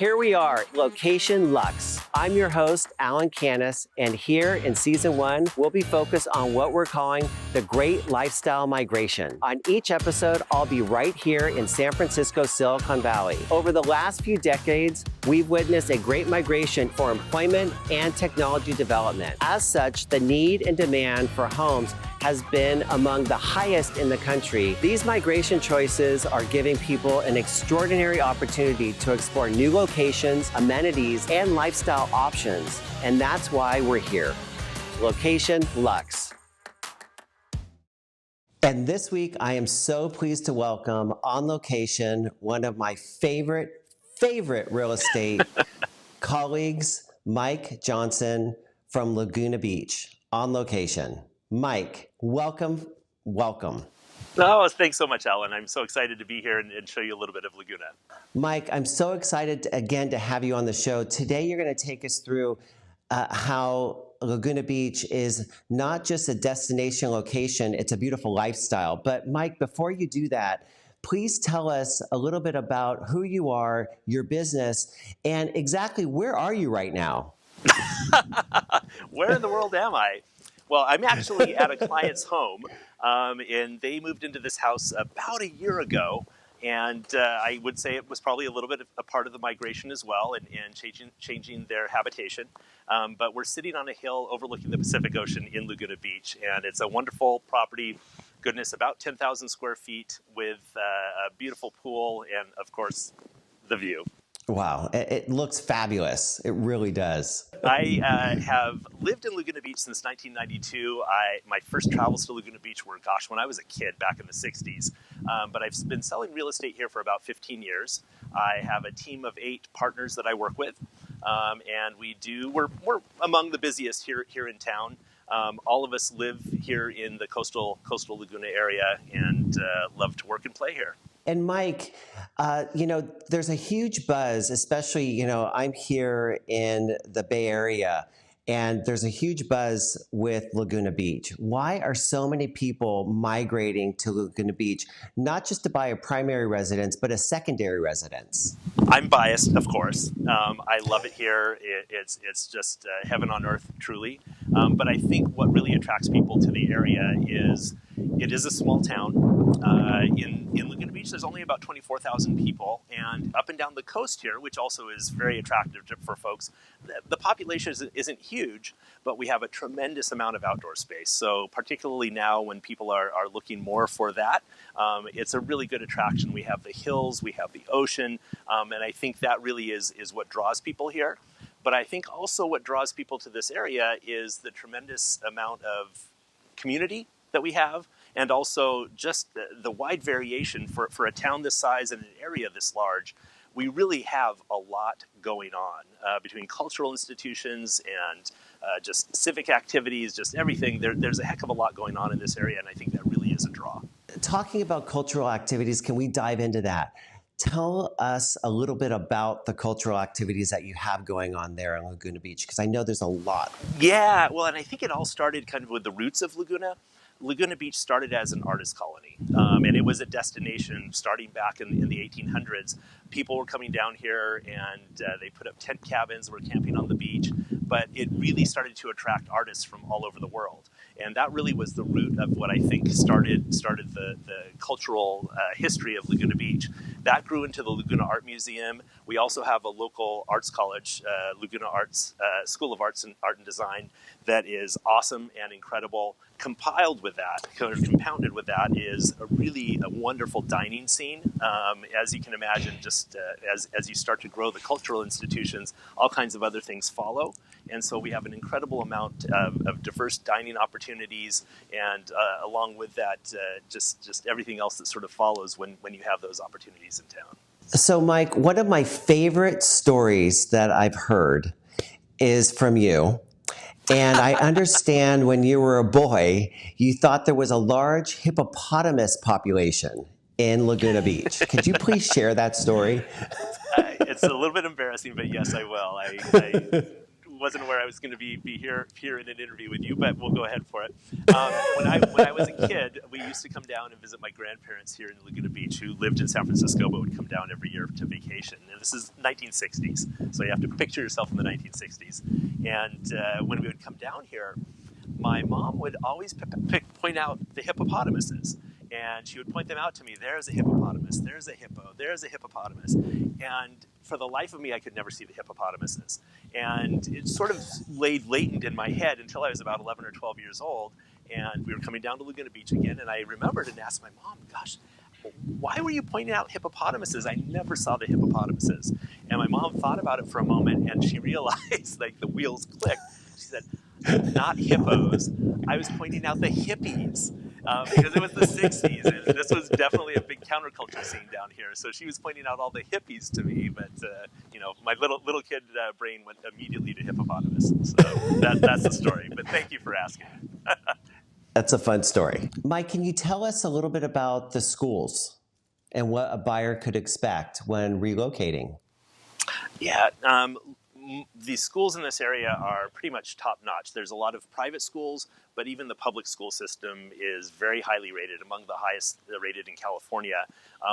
Here we are, Location Luxe. I'm your host, Alan Canas, and here in Season 1, we'll be focused on what we're calling the Great Lifestyle Migration. On each episode, I'll be right here in San Francisco, Silicon Valley. Over the last few decades, we've witnessed a great migration for employment and technology development. As such, the need and demand for homes has been among the highest in the country. These migration choices are giving people an extraordinary opportunity to explore new locations, amenities, and lifestyle options. And that's why we're here. Location Luxe. And this week, I am so pleased to welcome on location one of my favorite real estate colleagues, Mike Johnson from Laguna Beach, on location. Mike, welcome. Oh, thanks so much, Alan. I'm so excited to be here and show you a little bit of Laguna. Mike, I'm so excited again to have you on the show. Today, you're going to take us through how Laguna Beach is not just a destination location, it's a beautiful lifestyle. But Mike, before you do that, please tell us a little bit about who you are, your business, and exactly where are you right now? Where in the world am I? Well, I'm actually at a client's home, and they moved into this house about a year ago. And I would say it was probably a little bit of a part of the migration as well, and changing their habitation. But we're sitting on a hill overlooking the Pacific Ocean in Laguna Beach, and it's a wonderful property. Goodness, about 10,000 square feet with a beautiful pool and, of course, the view. Wow, it looks fabulous. It really does. I have lived in Laguna Beach since 1992. My first travels to Laguna Beach were, when I was a kid back in the 60s. But I've been selling real estate here for about 15 years. I have a team of 8 partners that I work with. And we're among the busiest here in town. All of us live here in the coastal Laguna area and love to work and play here. And Mike, there's a huge buzz, especially, I'm here in the Bay Area, and there's a huge buzz with Laguna Beach. Why are so many people migrating to Laguna Beach, not just to buy a primary residence, but a secondary residence? I'm biased, of course. I love it here. It's just heaven on earth, truly. But I think what really attracts people to the area is it is a small town. In Laguna Beach, there's only about 24,000 people, and up and down the coast here, which also is very attractive for folks, the population isn't huge, but we have a tremendous amount of outdoor space. So particularly now when people are looking more for that, it's a really good attraction. We have the hills, we have the ocean, and I think that really is what draws people here. But I think also what draws people to this area is the tremendous amount of community that we have, and also just the wide variation for a town this size and an area this large. We really have a lot going on between cultural institutions and just civic activities, just everything. There's a heck of a lot going on in this area, and I think that really is a draw. Talking about cultural activities, can we dive into that? Tell us a little bit about the cultural activities that you have going on there in Laguna Beach, because I know there's a lot. Yeah, well, and I think it all started kind of with the roots of Laguna. Laguna Beach started as an artist colony, and it was a destination starting back in the 1800s. People were coming down here, and they put up tent cabins, were camping on the beach, but it really started to attract artists from all over the world. And that really was the root of what I think started the cultural history of Laguna Beach. That grew into the Laguna Art Museum. We also have a local arts college, Laguna Arts School of Arts and Art and Design, that is awesome and incredible. Compounded with that is a wonderful dining scene. As you can imagine, just as you start to grow the cultural institutions, all kinds of other things follow. And so we have an incredible amount of diverse dining opportunities, and along with that, just everything else that sort of follows when you have those opportunities in town. So Mike, one of my favorite stories that I've heard is from you. And I understand when you were a boy, you thought there was a large hippopotamus population in Laguna Beach. Could you please share that story? It's a little bit embarrassing, but yes, I will. wasn't aware I was going to be here in an interview with you, but we'll go ahead for it. When I was a kid, we used to come down and visit my grandparents here in Laguna Beach, who lived in San Francisco but would come down every year to vacation. And this is 1960s, so you have to picture yourself in the 1960s. And when we would come down here, my mom would always point out the hippopotamuses. And she would point them out to me. There's a hippopotamus. There's a hippo. There's a hippopotamus. And for the life of me, I could never see the hippopotamuses. And it sort of laid latent in my head until I was about 11 or 12 years old. And we were coming down to Laguna Beach again. And I remembered and asked my mom, gosh, why were you pointing out hippopotamuses? I never saw the hippopotamuses. And my mom thought about it for a moment, and she realized, like, the wheels clicked. She said, not hippos. I was pointing out the hippies. Because it was the 60s, and this was definitely a big counterculture scene down here. So she was pointing out all the hippies to me, but my little kid brain went immediately to hippopotamus. So that's the story. But thank you for asking. That's a fun story. Mike, can you tell us a little bit about the schools and what a buyer could expect when relocating? Yeah. The schools in this area are pretty much top-notch. There's a lot of private schools, but even the public school system is very highly rated, among the highest rated in California.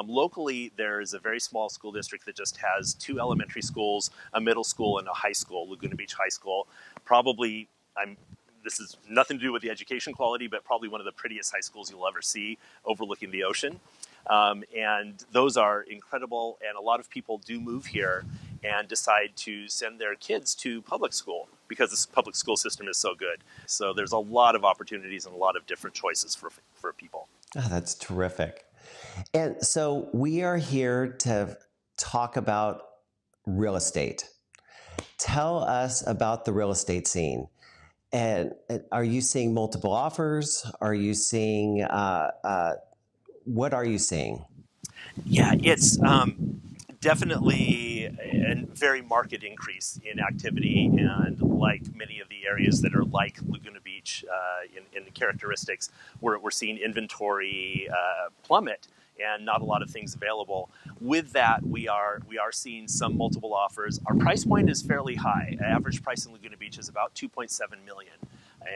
Locally, there's a very small school district that just has 2 elementary schools, a middle school, and a high school, Laguna Beach High School. Probably, this is nothing to do with the education quality, but probably one of the prettiest high schools you'll ever see, overlooking the ocean. And those are incredible, and a lot of people do move here and decide to send their kids to public school because this public school system is so good. So there's a lot of opportunities and a lot of different choices for people. Oh, that's terrific. And so we are here to talk about real estate. Tell us about the real estate scene. And are you seeing multiple offers? Are you seeing, what are you seeing? Yeah, it's definitely a very marked increase in activity, and like many of the areas that are like Laguna Beach in the characteristics, we're seeing inventory plummet and not a lot of things available. With that, we are seeing some multiple offers. Our price point is fairly high. Average price in Laguna Beach is about $2.7 million.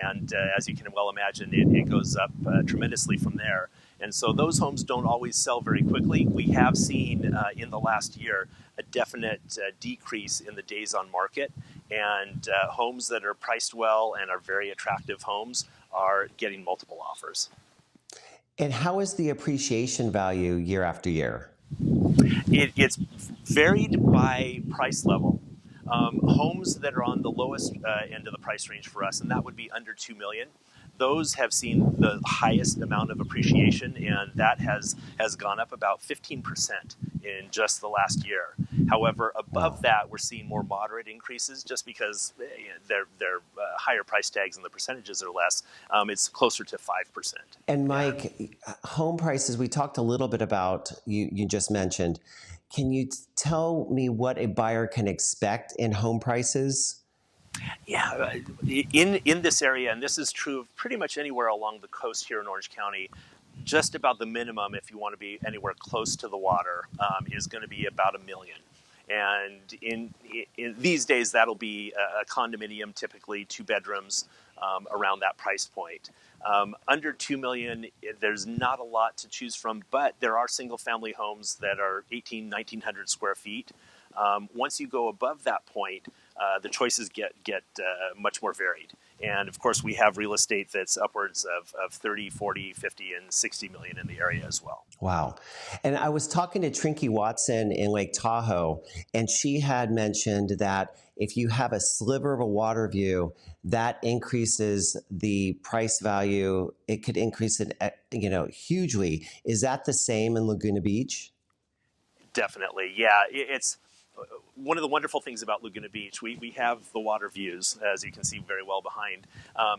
And as you can well imagine, it goes up tremendously from there. And so those homes don't always sell very quickly. We have seen in the last year a definite decrease in the days on market, and homes that are priced well and are very attractive homes are getting multiple offers. And how is the appreciation value year after year? It's varied by price level. Homes that are on the lowest end of the price range for us, and that would be under $2 million. Those have seen the highest amount of appreciation, and that has gone up about 15% in just the last year. However, above that, we're seeing more moderate increases just because they're higher price tags and the percentages are less. It's closer to 5%. And Mike, home prices, we talked a little bit about, you just mentioned. Can you tell me what a buyer can expect in home prices? Yeah, in this area, and this is true of pretty much anywhere along the coast here in Orange County, just about the minimum, if you want to be anywhere close to the water, is going to be about $1 million. And in these days, that'll be a condominium, typically 2 bedrooms, around that price point. Under $2 million, there's not a lot to choose from, but there are single-family homes that are 1,900 square feet. Once you go above that point, the choices get much more varied. And of course, we have real estate that's upwards of 30, 40, 50, and 60 million in the area as well. Wow. And I was talking to Trinky Watson in Lake Tahoe, and she had mentioned that if you have a sliver of a water view, that increases the price value. It could increase it, hugely. Is that the same in Laguna Beach? Definitely, yeah. It's one of the wonderful things about Laguna Beach. We have the water views, as you can see very well behind.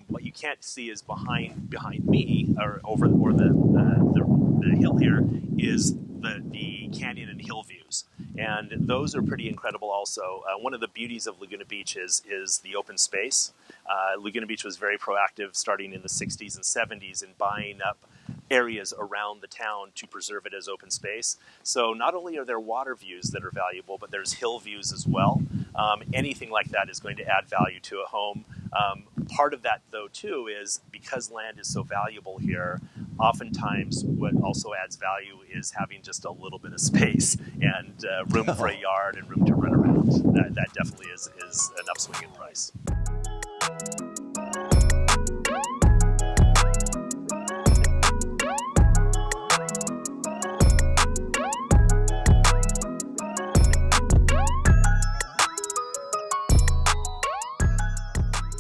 What you can't see is behind me, or the hill here, is the canyon and hill views, and those are pretty incredible. Also, one of the beauties of Laguna Beach is the open space. Laguna Beach was very proactive, starting in the 60s and 70s, in buying up areas around the town to preserve it as open space. So not only are there water views that are valuable, but there's hill views as well. Anything like that is going to add value to a home. Part of that, though, too, is because land is so valuable here, oftentimes what also adds value is having just a little bit of space and room for a yard and room to run around. That definitely is an upswing in price.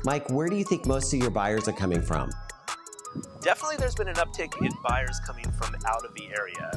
Mike, where do you think most of your buyers are coming from? Definitely there's been an uptick in buyers coming from out of the area.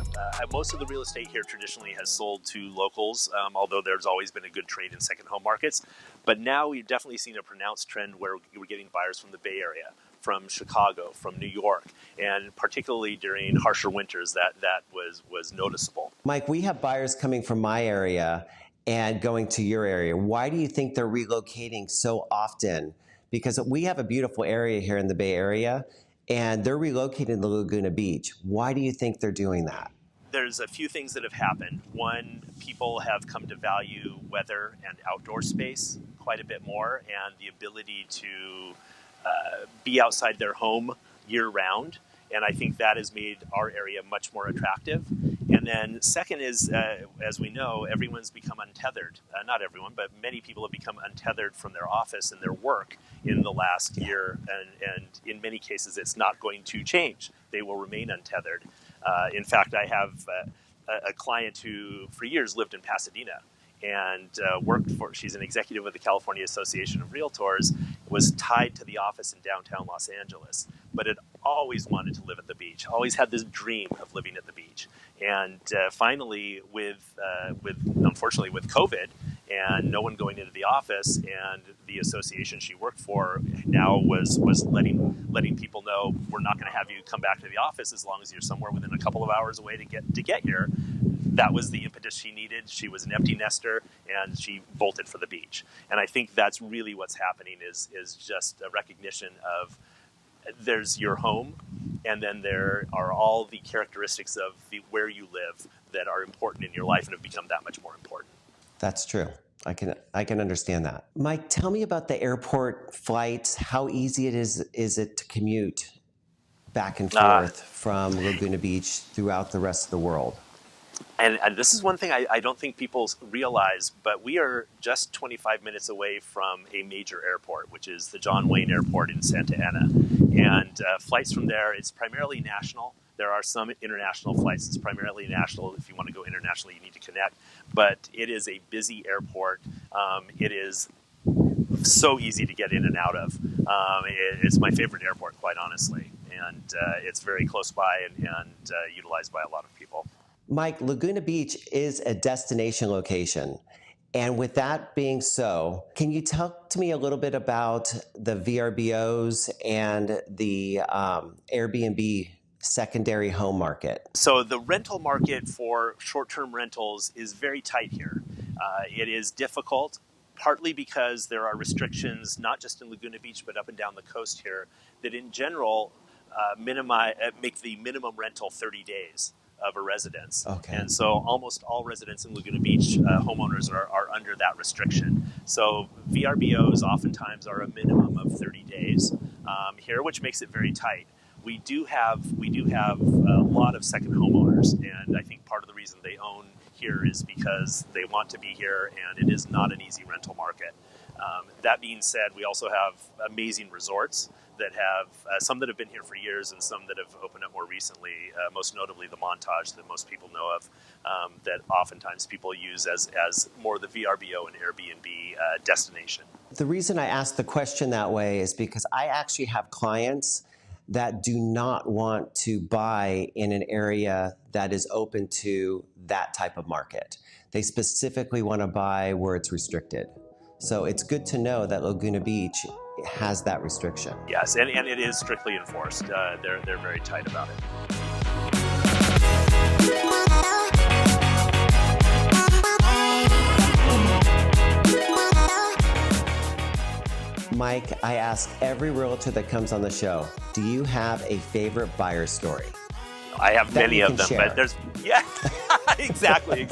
Most of the real estate here traditionally has sold to locals, although there's always been a good trade in second home markets. But now we've definitely seen a pronounced trend where we're getting buyers from the Bay Area, from Chicago, from New York, and particularly during harsher winters, that was noticeable. Mike, we have buyers coming from my area and going to your area. Why do you think they're relocating so often? Because we have a beautiful area here in the Bay Area, and they're relocating to Laguna Beach. Why do you think they're doing that? There's a few things that have happened. One, people have come to value weather and outdoor space quite a bit more, and the ability to be outside their home year-round. And I think that has made our area much more attractive. And then second is, as we know, everyone's become untethered. Not everyone, but many people have become untethered from their office and their work in the last year. And in many cases, it's not going to change. They will remain untethered. In fact, I have a client who for years lived in Pasadena and she's an executive of the California Association of Realtors, was tied to the office in downtown Los Angeles, but had always wanted to live at the beach, always had this dream of living at the beach. And finally, unfortunately with COVID and no one going into the office, and the association she worked for now was letting people know, we're not going to have you come back to the office as long as you're somewhere within a couple of hours away to get here. That was the impetus she needed. She was an empty nester, and she bolted for the beach. And I think that's really what's happening is just a recognition of there's your home, and then there are all the characteristics of where you live that are important in your life and have become that much more important. That's true. I can understand that. Mike, tell me about the airport flights. How easy is it to commute back and forth from Laguna Beach throughout the rest of the world? And this is one thing I don't think people realize, but we are just 25 minutes away from a major airport, which is the John Wayne Airport in Santa Ana. And flights from there, it's primarily national. There are some international flights. It's primarily national. If you want to go internationally, you need to connect. But it is a busy airport. It is so easy to get in and out of. It's my favorite airport, quite honestly. And it's very close by and utilized by a lot of people. Mike, Laguna Beach is a destination location. And with that being so, can you talk to me a little bit about the VRBOs and the Airbnb secondary home market? So the rental market for short-term rentals is very tight here. It is difficult, partly because there are restrictions, not just in Laguna Beach, but up and down the coast here, that in general make the minimum rental 30 days of a residence. Okay. And so almost all residents in Laguna Beach, homeowners are under that restriction. So VRBOs oftentimes are a minimum of 30 days here, which makes it very tight. We do have a lot of second homeowners, and I think part of the reason they own here is because they want to be here, and it is not an easy rental market. That being said, we also have amazing resorts that have some that have been here for years and some that have opened up more recently, most notably the Montage that most people know of, that oftentimes people use as more the VRBO and Airbnb destination. The reason I ask the question that way is because I actually have clients that do not want to buy in an area that is open to that type of market. They specifically want to buy where it's restricted. So it's good to know that Laguna Beach has that restriction. Yes, and it is strictly enforced. They're very tight about it. Mike, I ask every realtor that comes on the show, do you have a favorite buyer story? I have many of them, but there's, yeah, exactly.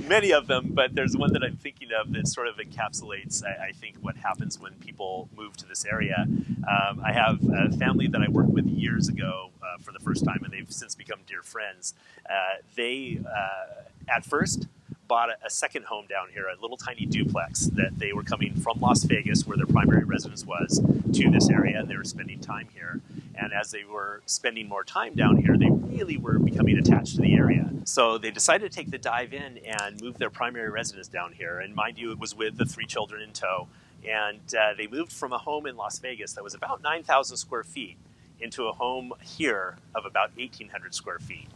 many of them, but there's one that I'm thinking of that sort of encapsulates, I think, what happens when people move to this area. I have a family that I worked with years ago for the first time, and they've since become dear friends. They, at first, bought a second home down here, a little tiny duplex that they were coming from Las Vegas, where their primary residence was, to this area, and they were spending time here. And as they were spending more time down here, they really were becoming attached to the area. So they decided to take the dive in and move their primary residence down here. And mind you, it was with the 3 children in tow. And they moved from a home in Las Vegas that was about 9,000 square feet into a home here of about 1,800 square feet.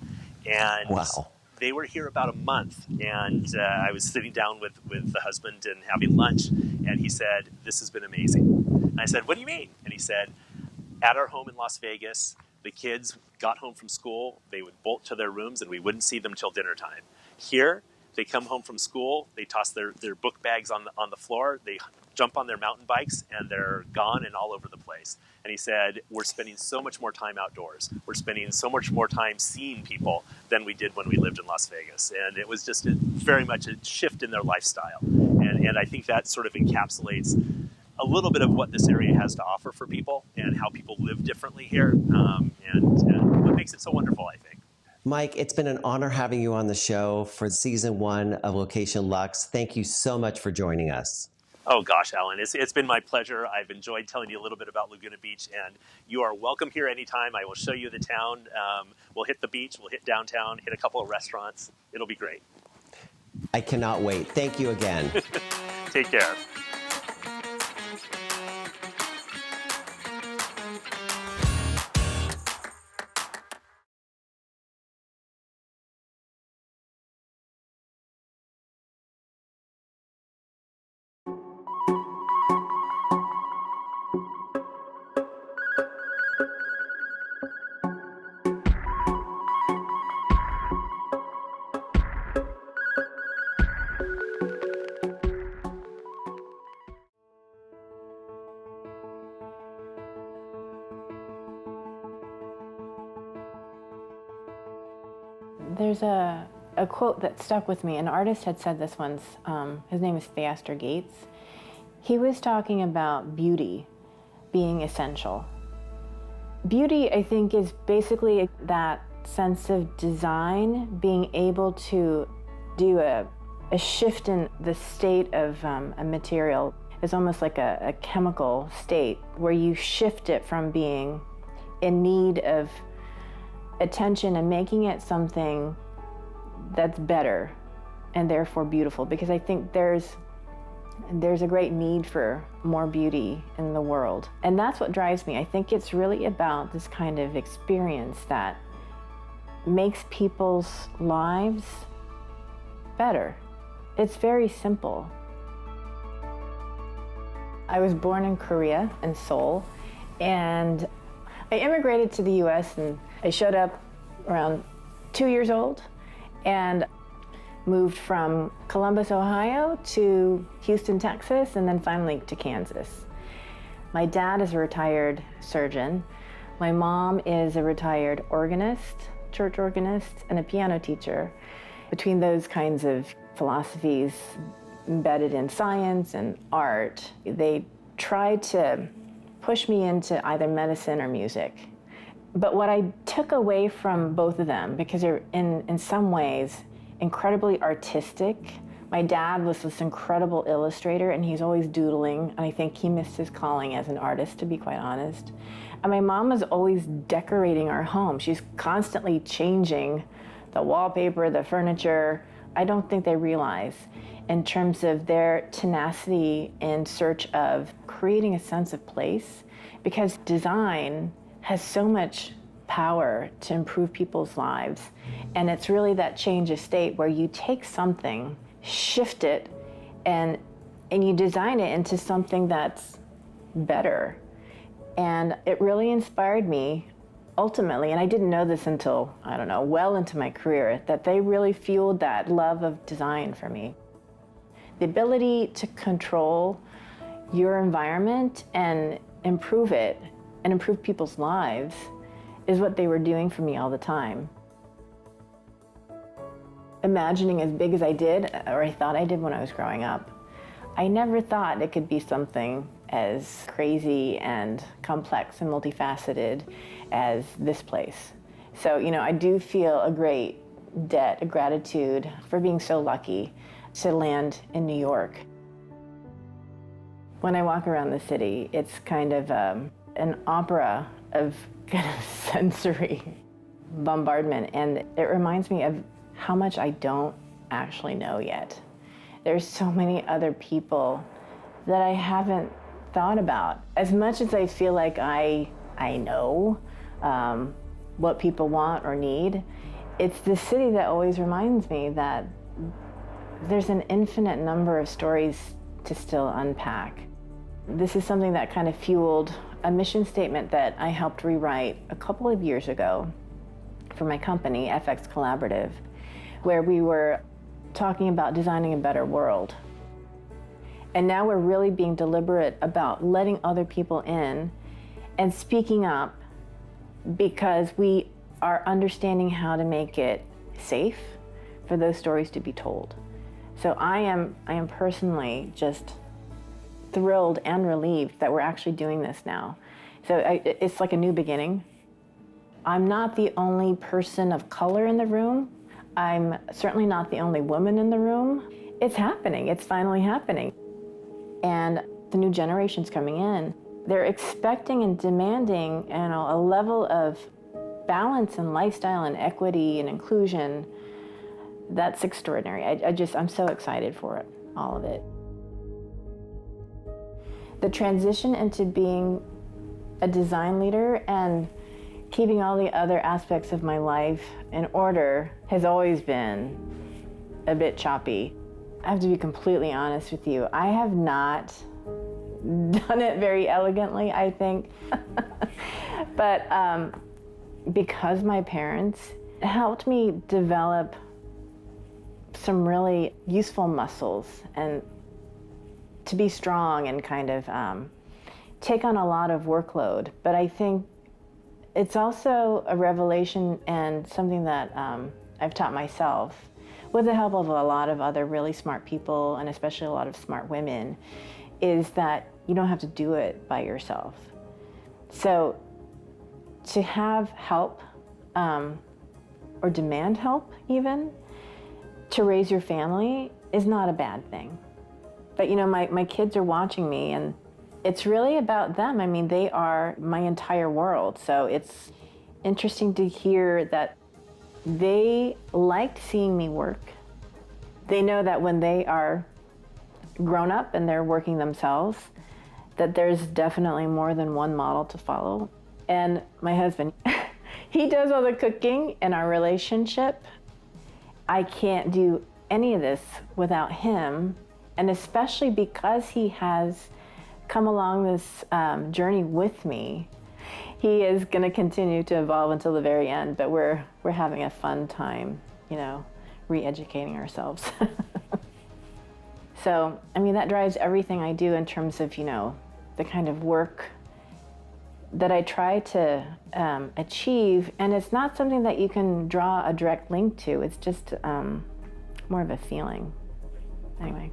And wow. They were here about a month, and I was sitting down with the husband and having lunch, and he said, "This has been amazing." And I said, "What do you mean?" And he said, "At our home in Las Vegas, the kids got home from school, they would bolt to their rooms, and we wouldn't see them till dinner time. Here, they come home from school, they toss their book bags on the floor, they jump on their mountain bikes, and they're gone and all over the place." And he said, "We're spending so much more time outdoors. We're spending so much more time seeing people than we did when we lived in Las Vegas." And it was just very much a shift in their lifestyle. And I think that sort of encapsulates a little bit of what this area has to offer for people and how people live differently here, and what makes it so wonderful, I think. Mike, it's been an honor having you on the show for season 1 of Location Luxe. Thank you so much for joining us. Oh gosh, Alan, it's been my pleasure. I've enjoyed telling you a little bit about Laguna Beach, and you are welcome here anytime. I will show you the town. We'll hit the beach, we'll hit downtown, hit a couple of restaurants. It'll be great. I cannot wait. Thank you again. Take care. There's a quote that stuck with me. An artist had said this once. His name is Theaster Gates. He was talking about beauty being essential. Beauty, I think, is basically that sense of design, being able to do a shift in the state of a material. It's almost like a chemical state where you shift it from being in need of attention and making it something that's better and therefore beautiful, because I think there's a great need for more beauty in the world. And that's what drives me. I think it's really about this kind of experience that makes people's lives better. It's very simple. I was born in Korea, in Seoul, and I immigrated to the US, and I showed up around 2 years old and moved from Columbus, Ohio to Houston, Texas, and then finally to Kansas. My dad is a retired surgeon. My mom is a retired organist, church organist, and a piano teacher. Between those kinds of philosophies embedded in science and art, they tried to push me into either medicine or music. But what I took away from both of them, because they're in some ways incredibly artistic. My dad was this incredible illustrator, and he's always doodling, and I think he missed his calling as an artist, to be quite honest. And my mom was always decorating our home. She's constantly changing the wallpaper, the furniture. I don't think they realize in terms of their tenacity in search of creating a sense of place, because design has so much power to improve people's lives. And it's really that change of state where you take something, shift it, and you design it into something that's better. And it really inspired me ultimately, and I didn't know this until, I don't know, well into my career, that they really fueled that love of design for me. The ability to control your environment and improve it and improve people's lives is what they were doing for me all the time. imagining as big as I did, or I thought I did when I was growing up. I never thought it could be something as crazy and complex and multifaceted as this place. So, I do feel a great debt, a gratitude for being so lucky to land in New York. When I walk around the city, it's kind of an opera of kind of sensory bombardment, and it reminds me of how much I don't actually know yet. There's so many other people that I haven't thought about. As much as I feel like I know what people want or need, it's the city that always reminds me that there's an infinite number of stories to still unpack. This is something that kind of fueled a mission statement that I helped rewrite a couple of years ago for my company, FXCollaborative, where we were talking about designing a better world. And now we're really being deliberate about letting other people in and speaking up, because we are understanding how to make it safe for those stories to be told. So I am personally just thrilled and relieved that we're actually doing this now. So it's like a new beginning. I'm not the only person of color in the room. I'm certainly not the only woman in the room. It's happening. It's finally happening. And the new generation's coming in. They're expecting and demanding, a level of balance and lifestyle and equity and inclusion that's extraordinary. I'm so excited for it, all of it. The transition into being a design leader and keeping all the other aspects of my life in order has always been a bit choppy. I have to be completely honest with you. I have not done it very elegantly, I think. But because my parents helped me develop some really useful muscles and to be strong and kind of take on a lot of workload. But I think it's also a revelation and something that I've taught myself with the help of a lot of other really smart people, and especially a lot of smart women, is that you don't have to do it by yourself. So to have help or demand help even to raise your family is not a bad thing. But my kids are watching me, and it's really about them. I mean, they are my entire world. So it's interesting to hear that they liked seeing me work. They know that when they are grown up and they're working themselves, that there's definitely more than one model to follow. And my husband, he does all the cooking in our relationship. I can't do any of this without him, and especially because he has come along this journey with me. He is going to continue to evolve until the very end, but we're having a fun time, re-educating ourselves. So, that drives everything I do in terms of, the kind of work that I try to achieve. And it's not something that you can draw a direct link to. It's just more of a feeling. Anyway.